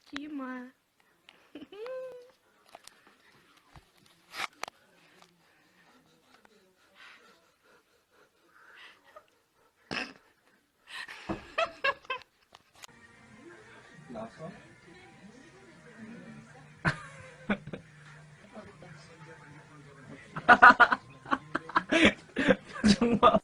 Kima. Last one. 정말.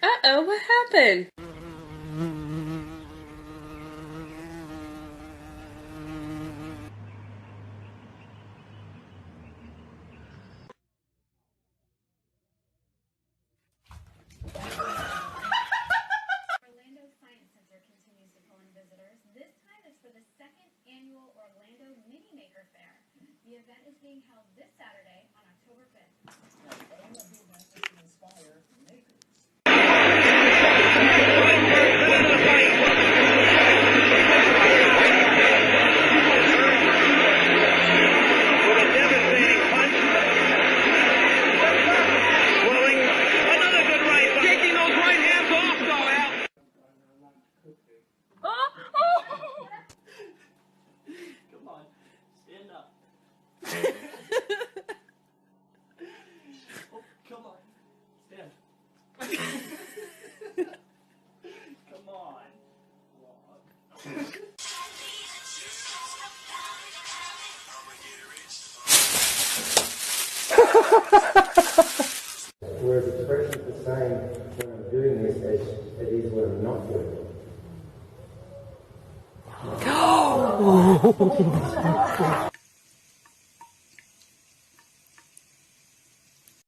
Uh-oh, what happened? Orlando Science Center continues to pull in visitors. This time it's for the second annual Orlando Mini Maker Fair. The event is being held this Saturday on October 5th. Come on, stand up. Oh, come on, stand. Come on, walk. Whereas expression's the same when I'm doing this as it is when I'm not doing it.